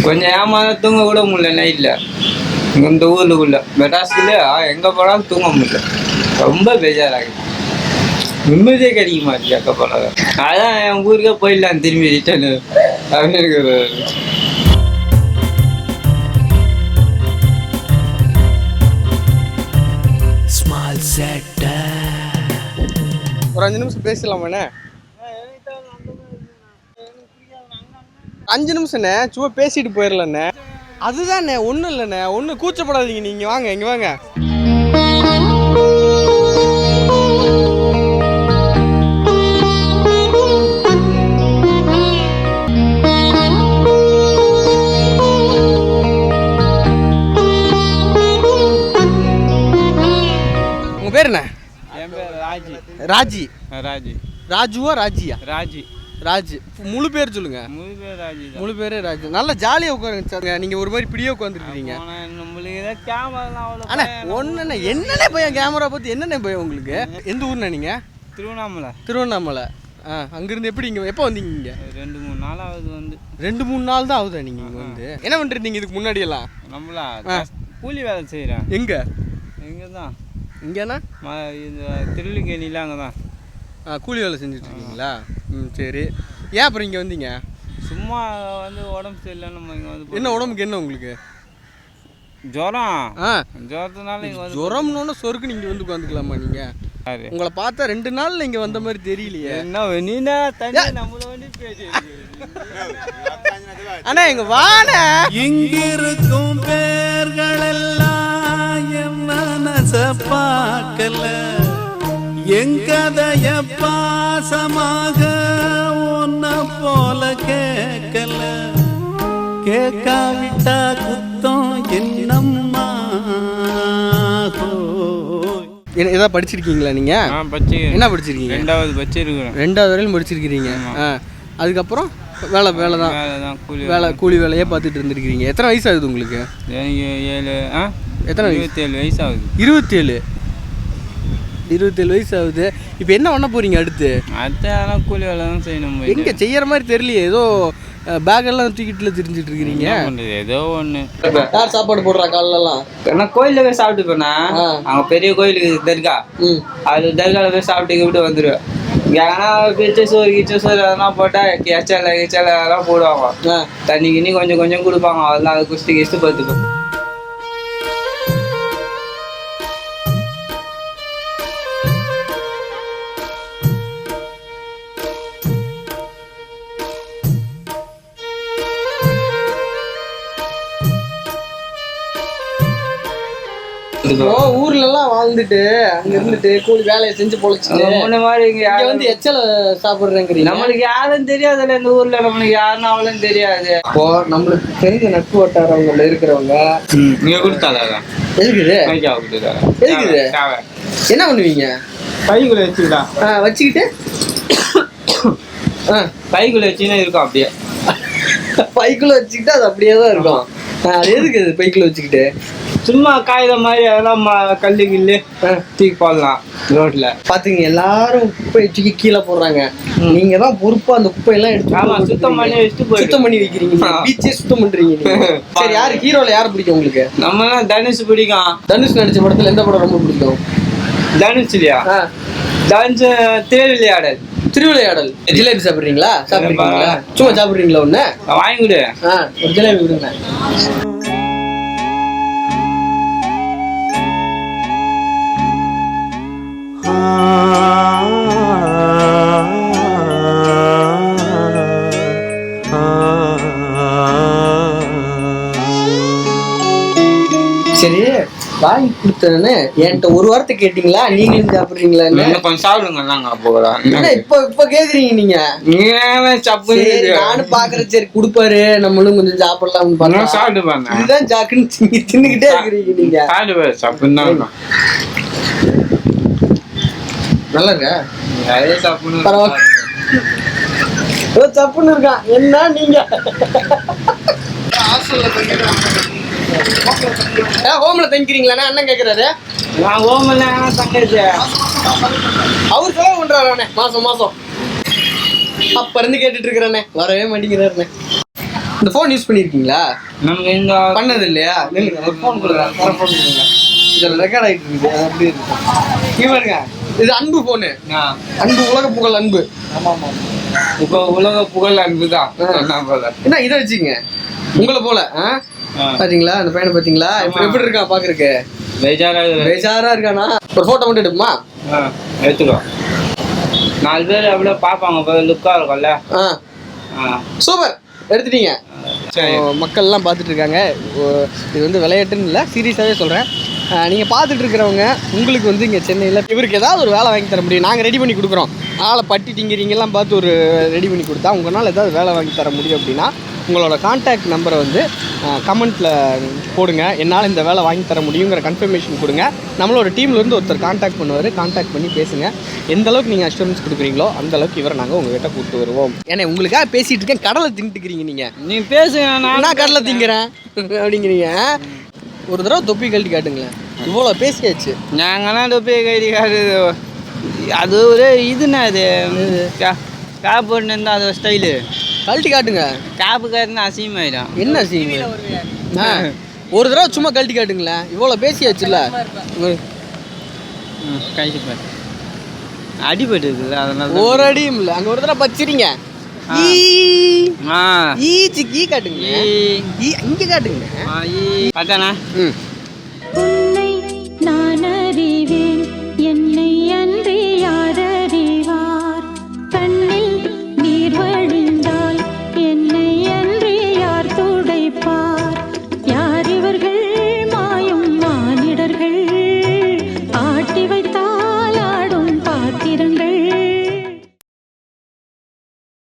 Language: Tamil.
கொஞ்சம் ஏமாத தூங்க கூட முடியல நைட்டில். இந்த ஊருக்குள்ள மெட்ராஸ்க்குள்ளே எங்கே போனாலும் தூங்க முடியல. ரொம்ப பேஜாராகுது. நிம்மதியே கிடைக்க மாட்டேங்குது எங்கே போனாலும். அதான் என் ஊருக்கே போயிடலாம் திரும்பி ரிட்டர்னு அப்படின்னு இருக்குது. ஒரு 5 நிமிஷம் பேசலாமாண்ணே? 5 நிமிஷம்ண்ணே, சும்மா பேசிட்டு போயிடலண்ணே. அதுதாண்ணே, ஒன்றும் இல்லைண்ணே, ஒன்றும் கூச்சப்படாதீங்க. நீங்கள் வாங்க, இங்கே வாங்க. உங்கள் பேர் என்ன? என் பேர் ராஜி. ராஜி. ராஜி. ராஜுவா ராஜியா? ராஜி. ராஜ். முழு பேர் சொல்லுங்க. முழு பேர் ராஜி. முழு பேரே ராஜ். நல்லா ஜாலியாக உட்காருங்க சார். நீங்கள் ஒரு மாதிரி பிடியே உட்காந்துருக்கீங்க. நம்மளுக்கு கேமரா அண்ணா ஒன்றுண்ணே, என்னண்ணே பையன் கேமரா பார்த்து என்னண்ணே பையன் உங்களுக்கு? எந்த ஊர்ண்ணே நீங்கள்? திருவண்ணாமலை. திருவண்ணாமலை. அங்கேருந்து எப்படி இங்கே எப்போ வந்தீங்க? இங்கே 2-3 நாள் ஆகுது வந்து. 2-3 நாள் தான் ஆகுதா நீங்கள் இங்கே வந்து? என்ன பண்ணுறீங்க இதுக்கு முன்னாடியெல்லாம்? நம்மளா கூலி வேலை செய்கிறேன். எங்கே? இங்கே தான். இங்கேண்ணா இது திருவள்ளிக்கேணியில் அங்கே தான் கூலி வேலை செஞ்சுட்ருக்கீங்களா? சரி. ஏன் அப்புறம் இங்கே வந்தீங்க? சும்மா வந்து உடம்பு சரியில்லை. நம்ம இங்கே வந்து என்ன உடம்புக்கு என்ன உங்களுக்கு? ஜுரம். ஜுரத்தினால இங்கே வந்து ஜுரம்னு சொருக்கு நீங்கள் வந்து உட்காந்துக்கலாமா? நீங்கள் உங்களை பார்த்தா 2 நாளில் இங்கே வந்த மாதிரி தெரியலையே. என்ன நீனா தண்ணி நம்மள வந்து பேசி அண்ணா இங்கே வாண்ணே. இங்கிருக்கும் பேர்கள் எல்லாம் என் மனச பார்க்கல, எங்கதைய பாசமாக ஒன்ன போல கேட்கல, கேட்காவிட்டா குத்தம் என்னம்மா. ஏதாவது படிச்சிருக்கீங்களா நீங்கள்? என்ன படிச்சிருக்கீங்க? 2வது படிச்சிருக்கிறேன். 2வது வரையிலும் படிச்சிருக்கிறீங்க. அதுக்கப்புறம் வேலை தான் கூலி வேலையே பார்த்துட்டு இருந்துருக்கிறீங்க. எத்தனை வயசு ஆகுது உங்களுக்கு? எத்தனை 27 வயசு ஆகுது. 27 வயசு ஆகுது. இப்போ என்ன பண்ண போறீங்க அடுத்து? அடுத்த கூலி வேலை தான் செய்யணும். எங்கே செய்யற மாதிரி தெரியலையே. ஏதோ பேக்கெல்லாம் தூக்கிட்டுல திரிஞ்சிட்டு இருக்கிறீங்க. ஏதோ ஒன்று. யார் சாப்பாடு போடுறா காலெல்லாம்? நான் கோயிலில் போய் சாப்பிட்டு போனேன். அங்கே பெரிய கோயிலுக்கு தர்கா. அது தர்காவில் போய் சாப்பிட்டு விட்டு வந்துடுவேன். ஏன்னா கிச்சோறு அதெல்லாம் போட்டால் எச்சல அதெல்லாம் போடுவாங்க. தண்ணி கிண்ணி கொஞ்சம் கொஞ்சம் கொடுப்பாங்க. அதெல்லாம் அதை கிஸ்ட்டு பார்த்துப்போம். ஊர்ல எல்லாம் வாழ்ந்துட்டு அங்க இருந்துட்டு கூலி வேலையை செஞ்சு பொழைச்சிட்டு இங்க வந்து எச்சல சாப்பிடுறேங்கிறீங்க. நம்மளுக்கு யாரும் தெரியாதுல்ல இந்த ஊர்ல. நம்மளுக்கு யாருன்னு அவளும் தெரியாது. இப்போ நம்மளுக்கு தெரிஞ்ச நட்பு வட்டாரவங்க இருக்கிறவங்க நீங்க கொடுத்தாதான் எதுக்குது? எதுக்குது? என்ன பண்ணுவீங்க? பைக்குள்ள வச்சுக்கிட்டா வச்சுக்கிட்டு பைக்குள்ள வச்சுன்னா இருக்கும். அப்படியே பைக்குள்ள வச்சுக்கிட்டு அது அப்படியே தான் இருக்கும். அது எதுக்கு பைக்குள்ள வச்சுக்கிட்டு? சும்மா காகிதம் மாதிரி அதெல்லாம் கல்லு கில்லு தூக்கி போடலாம் ரோட்ல. பாத்துங்க எல்லாரும் குப்பையை தூக்கி கீழே போடுறாங்க. நீங்க தான் பொறுப்பா அந்த குப்பையெல்லாம் எடுத்து சுத்தம் பண்ணி வச்சுட்டு சுத்தம் பண்ணி வைக்கிறீங்க. பீச்சே சுத்தம் பண்றீங்க. சரி, யாரு ஹீரோல யாரு பிடிக்கும் உங்களுக்கு? நம்ம தனுஷ் பிடிக்கும். தனுஷ் நடிச்ச படத்துல எந்த படம் ரொம்ப பிடிக்கும்? தனுஷ் இல்லையா? தனுஷ் திருவிளையாடல். திருவிளையாடல். ஜிலேபி சாப்பிடுறீங்களா? சாப்பிடுறீங்களா? சும்மா சாப்பிடுறீங்களா? ஒண்ணு வாங்கி கொடு. ஒரு ஜிலேபி கொடுங்க. சரி, வாங்கி கொடுத்தேன்னு என்கிட்ட ஒரு வாரத்தை கேட்டீங்களா? நீங்களும் சாப்பிடுறீங்களா? கொஞ்சம் சாப்பிடுங்க. இப்ப கேக்குறீங்க நீங்க. நானும் பாக்குறேன். சரி கொடுப்பாரு, நம்மளும் கொஞ்சம் சாப்பிடலாம். சாப்பிட்டு இதுதான் சாக்குன்னு தின்னுகிட்டே இருக்கிறீங்க நீங்க. நல்லா இருக்கா? பரவாயில்ல. சப்புன்னு இருக்கான். என்ன நீங்க ஹோம்ல தங்கிக்கிறீங்களா? அண்ணன் கேக்குறாரு. அவர் செலவு பண்றாரு மாசம் மாசம். அப்ப இருந்து கேட்டுட்டு இருக்கிறானே, வரவே மாட்டேங்கிறாருண்ணே. இந்த ஃபோன் யூஸ் பண்ணியிருக்கீங்களா? நமக்கு இந்த பண்ணது இல்லையா? நில்லுங்க, ஒரு ஃபோன் கொடுக்குறேன், ஃபோன் கொடுங்க. இதில் ரெக்கார்ட் ஆகிட்டு இருக்குது, அது அப்படி இருக்கு. இங்கே பாருங்க, இது அன்பு ஃபோனு. அன்பு, உலக புகழ் அன்பு. ஆமாம் ஆமாம், இப்போ உலக புகழ் அன்பு தான். என்ன இதை வச்சுங்க உங்களை போல பாத்தீங்களா? அந்த பையனை பாத்தீங்களா எப்படி இருக்கான் பாக்குறதுக்கு? பேஜாரா இருக்கானா? ஒரு போட்டோ மட்டும் எடுப்புமா? எடுத்துக்கோ. 4 பேர் அப்படியே பார்ப்பாங்க, லுக்கா இருக்கும்ல. சூப்பர், எடுத்துட்டீங்க. மக்கள்லாம் பார்த்துட்டு இருக்காங்க. இது வந்து விளையாட்டுன்னு இல்லை, சீரியஸாகவே சொல்கிறேன். நீங்கள் பார்த்துட்டு இருக்கிறவங்க உங்களுக்கு வந்து இங்கே சென்னையில் இவருக்கு ஏதாவது ஒரு வேலை வாங்கி தர முடியும், நாங்கள் ரெடி பண்ணி கொடுக்குறோம். ஆளை பட்டி டிங்கிறீங்கெல்லாம் பார்த்து ஒரு ரெடி பண்ணி கொடுத்தா உங்களால் ஏதாவது வேலை வாங்கி தர முடியும் அப்படின்னா உங்களோட கான்டாக்ட் நம்பரை வந்து கமெண்ட்டில் போடுங்க. என்னால் இந்த வேலை வாங்கி தர முடியுங்கிற கன்ஃபர்மேஷன் கொடுங்க. நம்மளோட டீம்லேருந்து ஒருத்தர் கான்டாக்ட் பண்ணுவார். கான்டாக்ட் பண்ணி பேசுங்க. எந்த அளவுக்கு நீங்கள் அஷூரன்ஸ் கொடுக்குறீங்களோ அந்த அளவுக்கு இவரை நாங்கள் உங்கள்கிட்ட கூப்பிட்டு வருவோம். ஏன்னா உங்களுக்காக பேசிகிட்டு இருக்கேன், கடலை தின்ட்டுக்கிறீங்க நீங்கள் பேசுங்க. நான் கடலை திங்கிறேன் அப்படிங்கிறீங்க. ஒரு தடவை தொப்பி கழட்டி காட்டுங்களேன். இவ்வளோ பேசியாச்சு. நாங்கள்லாம் தொப்பி கழட்டி காட்டு, அது ஒரு இதுண்ணா, அது கேப் போட்டுன்னு இருந்தால் அது ஸ்டைலு. கழட்டி காட்டுங்க. கேப்பு காட்டுனா அசிங்கமாயிடும். என்ன அசிங்கம்? ஒரு தடவை சும்மா கழட்டி காட்டுங்களேன். இவ்வளோ பேசியாச்சுல்ல. கழிச்சு பாரு, அடிபட்டு இருக்குது. அதனால ஒரு அடியும் இல்லை. அங்கே ஒரு தடவை பச்சிரிங்க. ஈ காட்டுங்க. இங்கே காட்டுங்க. பார்த்தானா?